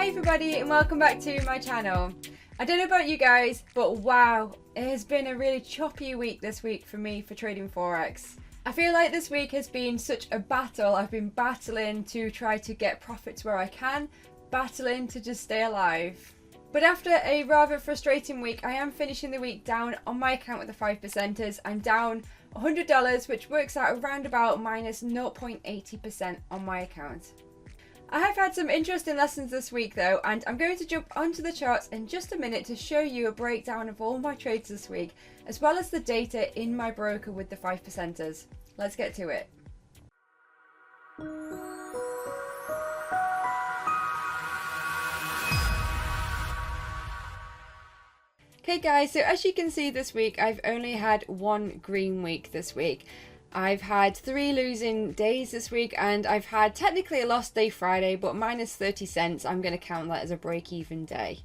Hi everybody and welcome back to my channel. I don't know about you guys, but wow, it has been a really choppy week this week for me for trading Forex. I feel like this week has been such a battle. I've been battling to try to get profits where I can, battling to just stay alive. But after a rather frustrating week, I am finishing the week down on my account with the 5%ers. I'm down $100, which works out around about minus 0.80% on my account. I have had some interesting lessons this week though, and I'm going to jump onto the charts in just a minute to show you a breakdown of all my trades this week, as well as the data in my broker with the 5%ers. Let's get to it. Okay guys, so as you can see this week, I've only had one green week this week. I've had 3 losing days this week, and I've had technically a lost day Friday, but minus 30 cents, I'm going to count that as a break-even day.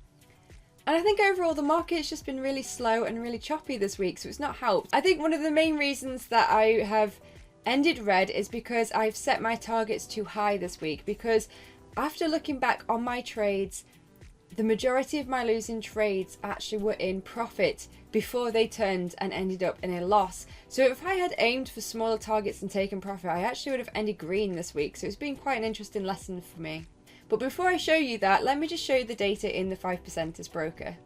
And I think overall the market's just been really slow and really choppy this week, so it's not helped. I think one of the main reasons that I have ended red is because I've set my targets too high this week, because after looking back on my trades, the majority of my losing trades actually were in profit before they turned and ended up in a loss. So if I had aimed for smaller targets and taken profit, I actually would have ended green this week. So it's been quite an interesting lesson for me. But before I show you that, let me just show you the data in the 5%ers broker.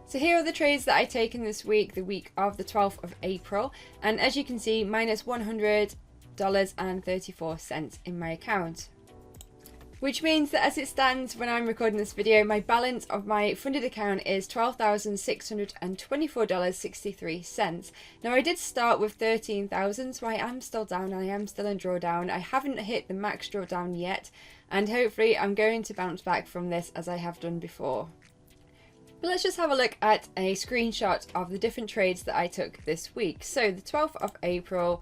So here are the trades that I've taken this week, the week of the 12th of April. And as you can see, minus $100.34 in my account. Which means that as it stands when I'm recording this video, my balance of my funded account is $12,624.63. Now I did start with 13,000, so I am still down and I am still in drawdown. I haven't hit the max drawdown yet, and hopefully I'm going to bounce back from this as I have done before. But let's just have a look at a screenshot of the different trades that I took this week. So the 12th of April,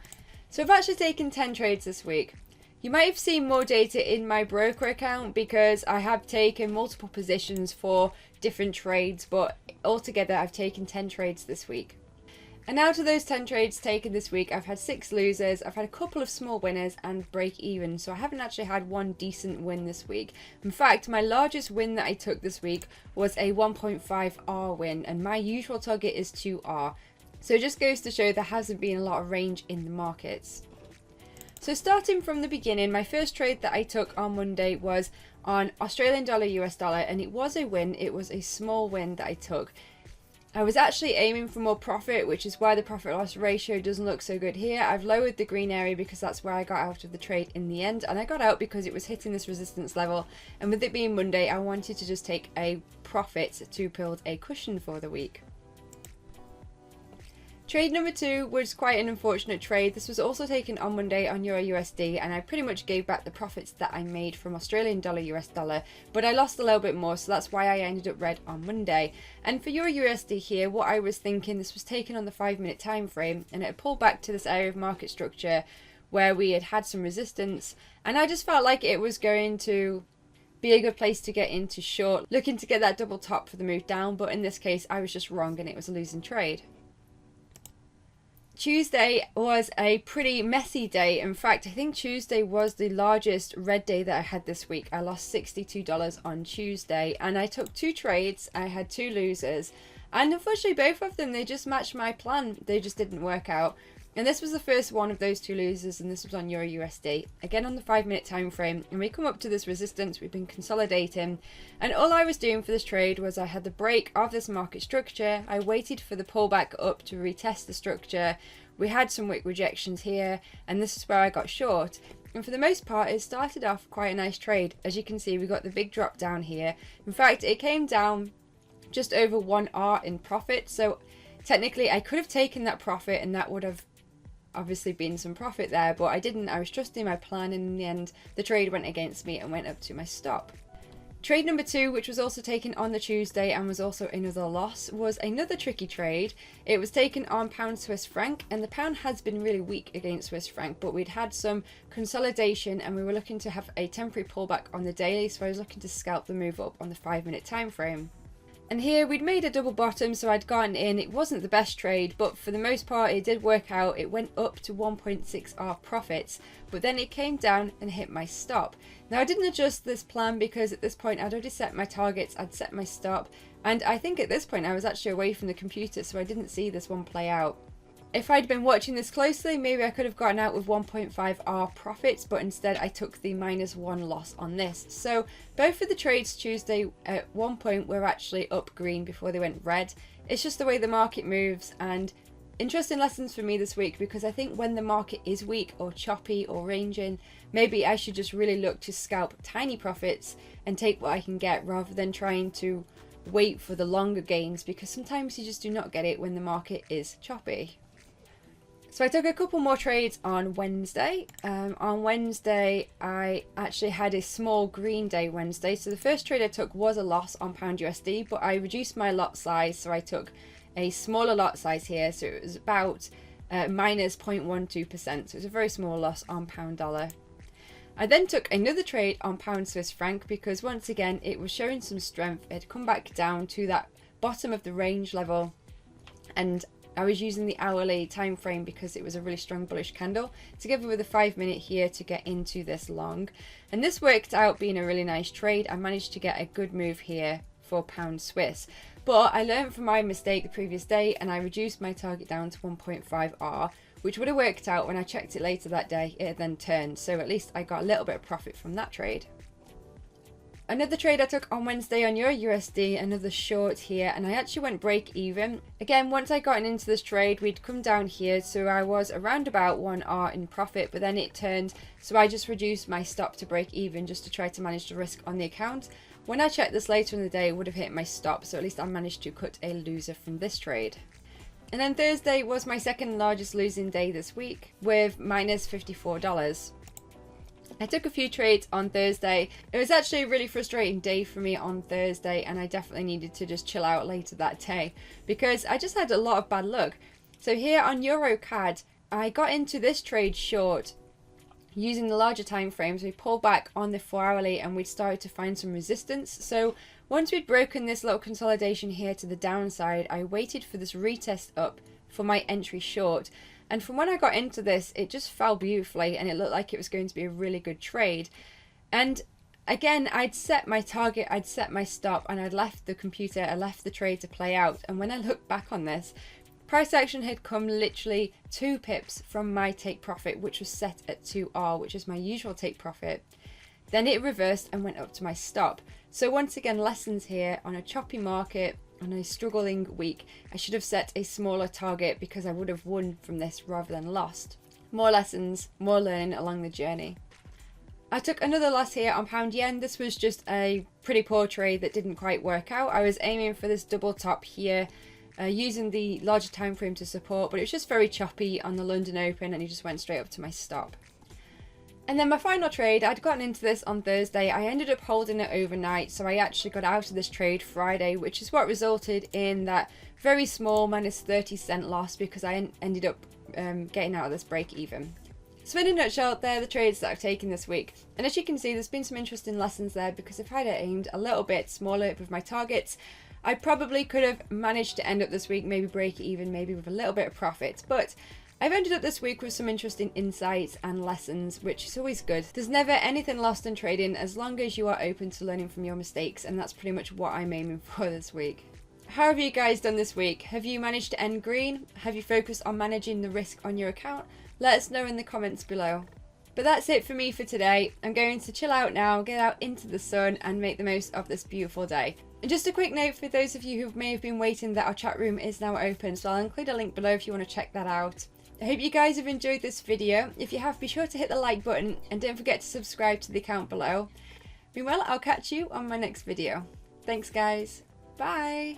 so I've actually taken 10 trades this week. You might have seen more data in my broker account because I have taken multiple positions for different trades, but altogether I've taken 10 trades this week. And out of those 10 trades taken this week, I've had 6 losers, I've had a couple of small winners and break even, so I haven't actually had one decent win this week. In fact, my largest win that I took this week was a 1.5R win, and my usual target is 2R. So it just goes to show there hasn't been a lot of range in the markets. So starting from the beginning, my first trade that I took on Monday was on Australian dollar US dollar, and it was a win. It was a small win that I took. I was actually aiming for more profit, which is why the profit loss ratio doesn't look so good here. I've lowered the green area because that's where I got out of the trade in the end, and I got out because it was hitting this resistance level, and with it being Monday, I wanted to just take a profit to build a cushion for the week. Trade number 2 was quite an unfortunate trade. This was also taken on Monday on Euro USD, and I pretty much gave back the profits that I made from Australian dollar US dollar, but I lost a little bit more, so that's why I ended up red on Monday. And for Euro USD here, what I was thinking, this was taken on the 5-minute time frame, and it pulled back to this area of market structure where we had some resistance, and I just felt like it was going to be a good place to get into short, looking to get that double top for the move down, but in this case I was just wrong and it was a losing trade. Tuesday was a pretty messy day. In fact, I think Tuesday was the largest red day that I had this week. I lost $62 on Tuesday, and I took 2 trades. I had 2 losers, and unfortunately both of them, they just matched my plan. They just didn't work out. And this was the first one of those 2 losers, and this was on Euro USD, again on the 5-minute time frame. And we come up to this resistance, we've been consolidating, and all I was doing for this trade was I had the break of this market structure. I waited for the pullback up to retest the structure. We had some wick rejections here, and this is where I got short. And for the most part, it started off quite a nice trade. As you can see, we got the big drop down here. In fact, it came down just over 1R in profit, so technically I could have taken that profit and that would have obviously been some profit there, but I didn't. I was trusting my plan, and in the end the trade went against me and went up to my stop. Trade number 2, which was also taken on the Tuesday and was also another loss, was another tricky trade. It was taken on pound Swiss franc, and the pound has been really weak against Swiss franc, but we'd had some consolidation and we were looking to have a temporary pullback on the daily, so I was looking to scalp the move up on the 5-minute time frame. And here we'd made a double bottom, so I'd gotten in. It wasn't the best trade, but for the most part it did work out. It went up to 1.6R profits, but then it came down and hit my stop. Now I didn't adjust this plan because at this point I'd already set my targets, I'd set my stop, and I think at this point I was actually away from the computer, so I didn't see this one play out. If I'd been watching this closely, maybe I could have gotten out with 1.5R profits, but instead I took the -1 loss on this. So both of the trades Tuesday at one point were actually up green before they went red. It's just the way the market moves, and interesting lessons for me this week, because I think when the market is weak or choppy or ranging, maybe I should just really look to scalp tiny profits and take what I can get rather than trying to wait for the longer gains, because sometimes you just do not get it when the market is choppy. So I took a couple more trades on Wednesday. On Wednesday, I actually had a small green day Wednesday. So the first trade I took was a loss on £USD, but I reduced my lot size. So I took a smaller lot size here. So it was about minus 0.12%. So it was a very small loss on £dollar. I then took another trade on £Swiss franc because once again, it was showing some strength. It had come back down to that bottom of the range level, and I was using the hourly time frame because it was a really strong bullish candle, together with a 5-minute here to get into this long. And this worked out being a really nice trade. I managed to get a good move here for pound Swiss. But I learned from my mistake the previous day and I reduced my target down to 1.5R, which would have worked out when I checked it later that day. It had then turned, so at least I got a little bit of profit from that trade. Another trade I took on Wednesday on Euro USD, another short here, and I actually went break even. Again, once I got into this trade, we'd come down here, so I was around about 1R in profit, but then it turned, so I just reduced my stop to break even just to try to manage the risk on the account. When I checked this later in the day, it would have hit my stop, so at least I managed to cut a loser from this trade. And then Thursday was my second largest losing day this week with minus $54. I took a few trades on Thursday. It was actually a really frustrating day for me on Thursday, and I definitely needed to just chill out later that day because I just had a lot of bad luck. So here on EuroCAD, I got into this trade short using the larger time frames. We pulled back on the 4-hourly and we'd started to find some resistance. So once we'd broken this little consolidation here to the downside, I waited for this retest up for my entry short. And from when I got into this, it just fell beautifully and it looked like it was going to be a really good trade. And again, I'd set my target, I'd set my stop, and I'd left the computer, I left the trade to play out. And when I look back on this, price action had come literally 2 pips from my take profit, which was set at 2R, which is my usual take profit. Then it reversed and went up to my stop. So once again, lessons here on a choppy market. On a struggling week, I should have set a smaller target because I would have won from this rather than lost. More lessons, more learning along the journey. I took another loss here on pound yen. This was just a pretty poor trade that didn't quite work out. I was aiming for this double top here, using the larger time frame to support, but it was just very choppy on the London Open and it just went straight up to my stop. And then my final trade, I'd gotten into this on Thursday. I ended up holding it overnight, so I actually got out of this trade Friday, which is what resulted in that very small minus 30-cent loss because I ended up getting out of this break even. So in a nutshell, they're the trades that I've taken this week. And as you can see, there's been some interesting lessons there because if I'd aimed a little bit smaller with my targets, I probably could have managed to end up this week, maybe break even, maybe with a little bit of profit. But I've ended up this week with some interesting insights and lessons, which is always good. There's never anything lost in trading as long as you are open to learning from your mistakes, and that's pretty much what I'm aiming for this week. How have you guys done this week? Have you managed to end green? Have you focused on managing the risk on your account? Let us know in the comments below. But that's it for me for today. I'm going to chill out now, get out into the sun and make the most of this beautiful day. And just a quick note for those of you who may have been waiting that our chat room is now open, so I'll include a link below if you want to check that out. I hope you guys have enjoyed this video. If you have, be sure to hit the like button and don't forget to subscribe to the account below. Meanwhile, I'll catch you on my next video. Thanks guys. Bye.